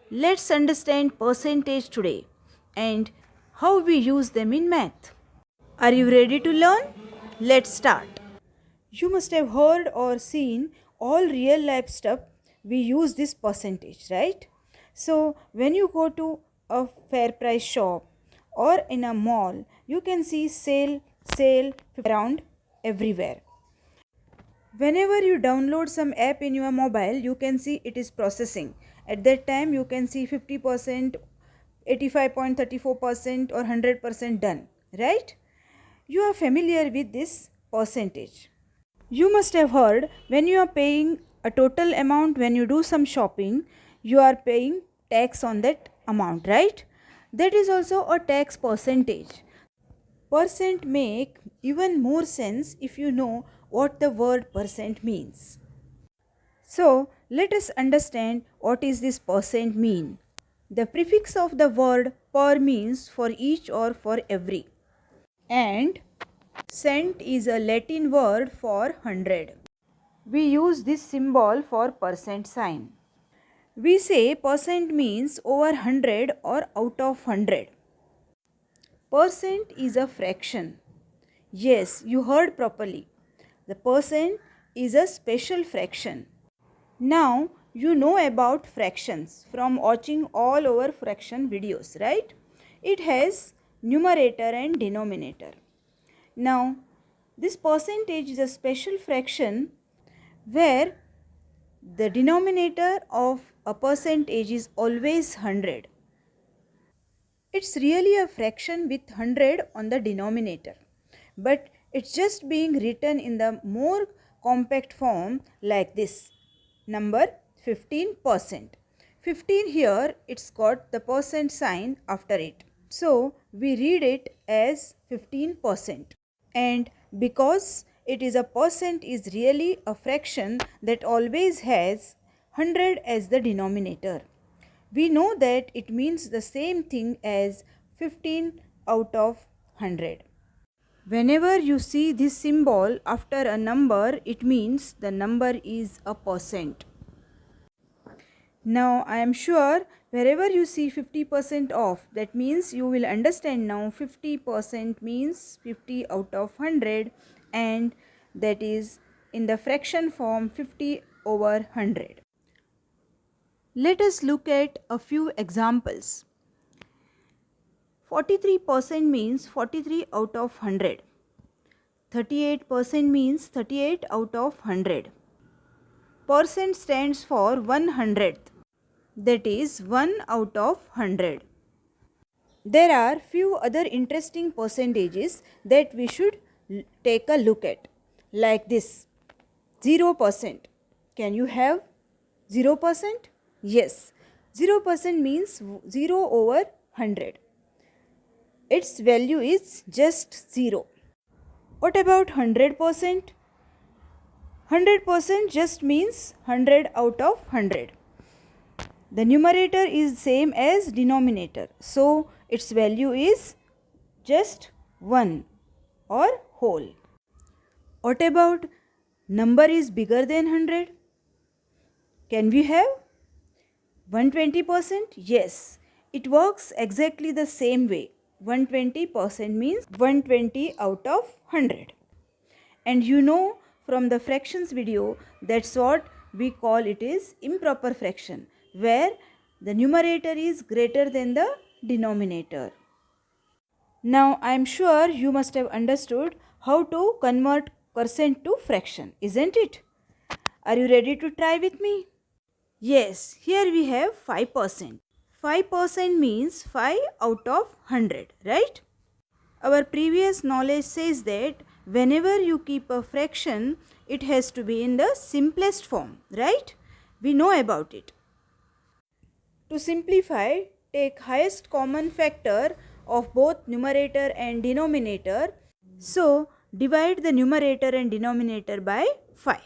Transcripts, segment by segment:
Let's understand percentage today and how we use them in math. Are you ready to learn? Let's start. You must have heard or seen all real life stuff we use this percentage, right? So when you go to a fair price shop or in a mall, you can see sale around everywhere. Whenever you download some app in your mobile, you can see it is processing. At that time, you can see 50%, 85.34%, or 100% done, right? You are familiar with this percentage. You must have heard when you are paying a total amount when you do some shopping, you are paying tax on that amount, right? That is also a tax percentage. Percent make even more sense if you know what the word percent means. So, let us understand what is this percent mean. The prefix of the word per means for each or for every, and cent is a Latin word for 100. We use this symbol for percent sign. We say percent means over 100 or out of 100. Percent is a fraction. Yes, you heard properly. The percent is a special fraction. Now you know about fractions from watching all over fraction videos, right? It has numerator and denominator. Now this percentage is a special fraction where the denominator of a percentage is always 100. It's really a fraction with 100 on the denominator, but it's just being written in the more compact form like this. Number 15%. 15 here, it's got the percent sign after it. So we read it as 15%. And because it is a percent is really a fraction that always has 100 as the denominator. We know that it means the same thing as 15 out of 100. Whenever you see this symbol after a number, it means the number is a percent. Now I am sure wherever you see 50% off, that means you will understand now 50% means 50 out of 100, and that is in the fraction form 50 over 100. Let us look at a few examples. 43% means 43 out of 100. 38% means 38 out of 100. Percent stands for 100th. That is 1 out of 100. There are few other interesting percentages that we should take a look at, like this 0%. Can you have 0%? Yes, 0% means 0 over 100. Its value is just 0. What about 100%? 100% just means 100 out of 100. The numerator is same as denominator, so its value is just 1 or whole. What about number is bigger than 100? Can we have 120%? Yes, it works exactly the same way. 120% means 120 out of 100. And you know from the fractions video, that's what we call it is improper fraction, where the numerator is greater than the denominator. Now I am sure you must have understood how to convert percent to fraction, isn't it? Are you ready to try with me? Yes, here we have 5%. 5% means 5 out of 100, right? Our previous knowledge says that whenever you keep a fraction, it has to be in the simplest form, right? We know about it. To simplify, take highest common factor of both numerator and denominator. So, divide the numerator and denominator by 5.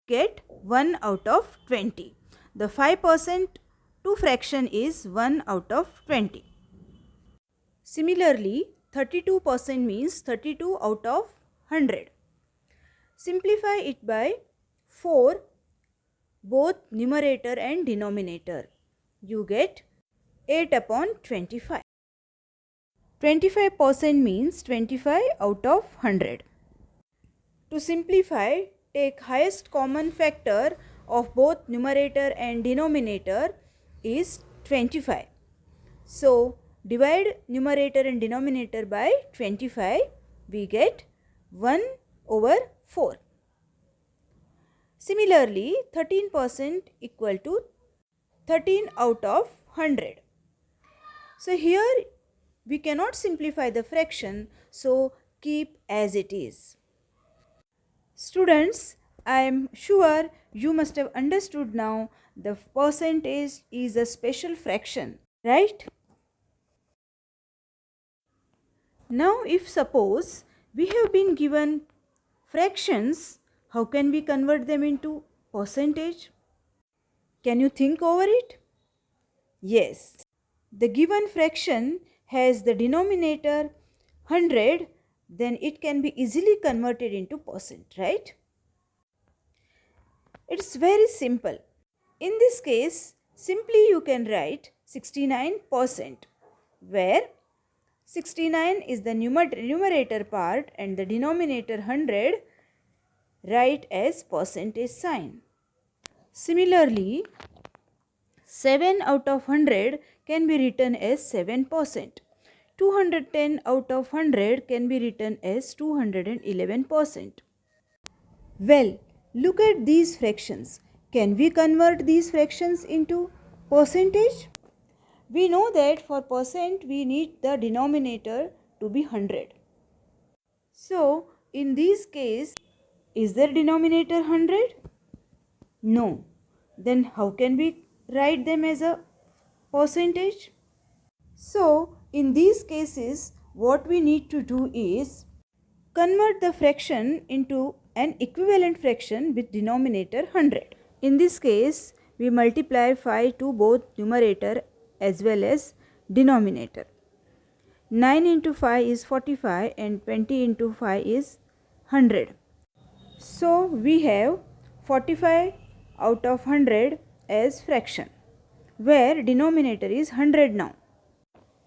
Get 1 out of 20. The 5% to fraction is 1 out of 20. Similarly, 32% means 32 out of 100. Simplify it by 4, both numerator and denominator. you get 8 upon 25. 25% means 25 out of 100. To simplify, take highest common factor of both numerator and denominator is 25. So, divide numerator and denominator by 25, we get 1 over 4. Similarly, 13% equal to 13 out of 100. So, here we cannot simplify the fraction, so keep as it is. Students, I am sure you must have understood now the percentage is a special fraction, right? Now, if suppose we have been given fractions, how can we convert them into percentage? Can you think over it? Yes. The given fraction has the denominator 100, then it can be easily converted into percent, right? It's very simple. In this case, simply you can write 69%, where 69 is the numerator part and the denominator 100 write as percentage sign. Similarly, 7 out of 100 can be written as 7%. 210 out of 100 can be written as 211%. Well, look at these fractions. Can we convert these fractions into percentage? We know that for percent we need the denominator to be 100. So, in this case, is their denominator 100? No. Then how can we write them as a percentage? So, in these cases, what we need to do is convert the fraction into an equivalent fraction with denominator 100. In this case, we multiply 5 to both numerator as well as denominator. 9 into 5 is 45 and 20 into 5 is 100. So, we have 45 out of 100 as fraction, where denominator is 100 now.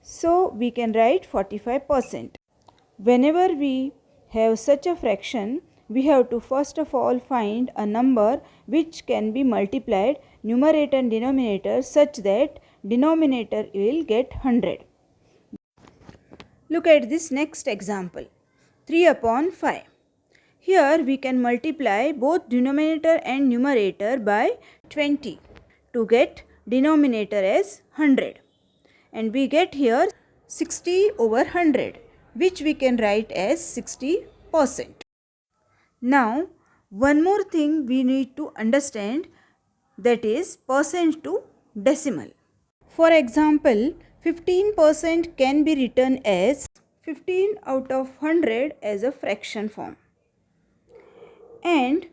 So, we can write 45%. Whenever we have such a fraction, we have to first of all find a number which can be multiplied numerator and denominator such that denominator will get 100. Look at this next example, 3 upon 5. Here we can multiply both denominator and numerator by 20 to get denominator as 100. And we get here 60 over 100, which we can write as 60%. Now, one more thing we need to understand, that is percent to decimal. For example, 15% can be written as 15 out of 100 as a fraction form. And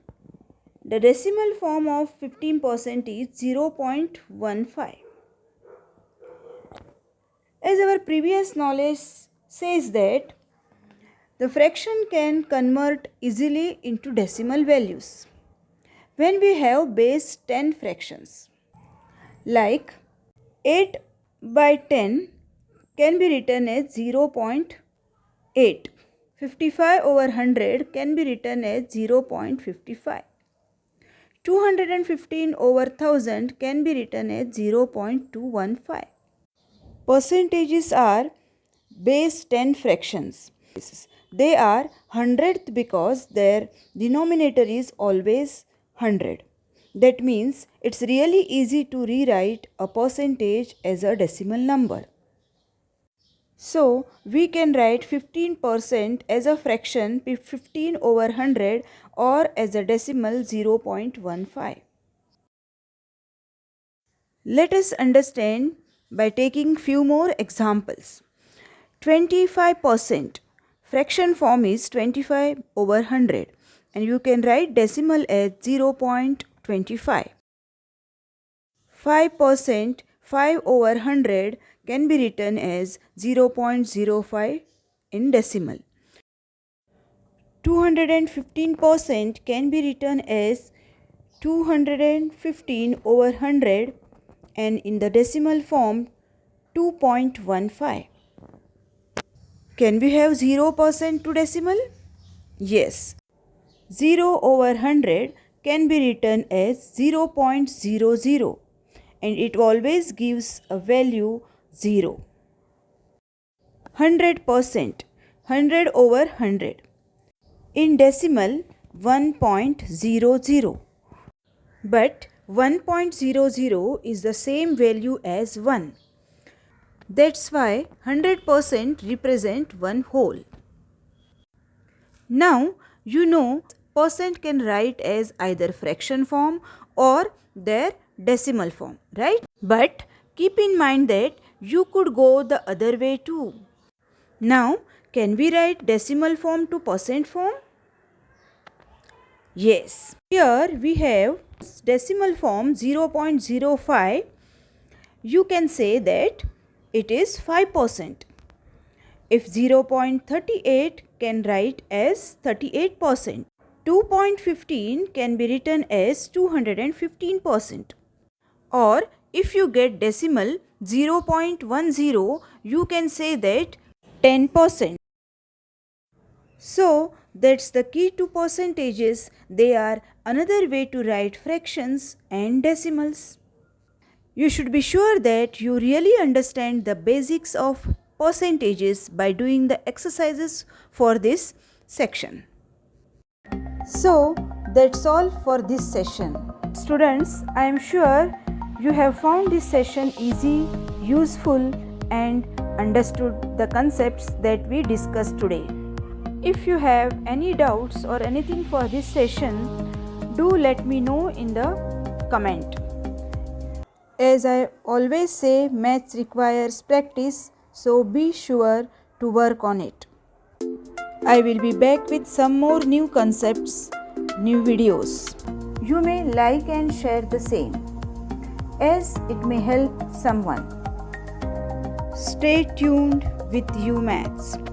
the decimal form of 15% is 0.15. As our previous knowledge says that the fraction can convert easily into decimal values when we have base 10 fractions. Like 8 by 10 can be written as 0.8. 55 over 100 can be written as 0.55. 215 over 1000 can be written as 0.215. Percentages are base 10 fractions. They are hundredth because their denominator is always 100. That means it's really easy to rewrite a percentage as a decimal number. So, we can write 15% as a fraction 15 over 100 or as a decimal 0.15. Let us understand by taking few more examples. 25%. Fraction form is 25 over 100 and you can write decimal as 0.25. 5%, 5 over 100 can be written as 0.05 in decimal. 215% can be written as 215 over 100 and in the decimal form 2.15. Can we have 0% to decimal? Yes. 0 over 100 can be written as 0.00 and it always gives a value 0. 100%, 100 over 100. In decimal 1.00. But 1.00 is the same value as 1. That's why 100% represent one whole. Now you know percent can write as either fraction form or their decimal form, right? But keep in mind that you could go the other way too. Now can we write decimal form to percent form? Yes. Here we have decimal form 0.05. You can say that it is 5%. If 0.38 can write as 38%. 2.15 can be written as 215%. Or if you get decimal 0.10, you can say that 10%. So that's the key to percentages. They are another way to write fractions and decimals. You should be sure that you really understand the basics of percentages by doing the exercises for this section. So that's all for this session. Students, I am sure you have found this session easy, useful and understood the concepts that we discussed today. If you have any doubts or anything for this session, do let me know in the comment. As I always say, maths requires practice, so be sure to work on it. I will be back with some more new concepts, new videos. You may like and share the same, as it may help someone. Stay tuned with UMaths.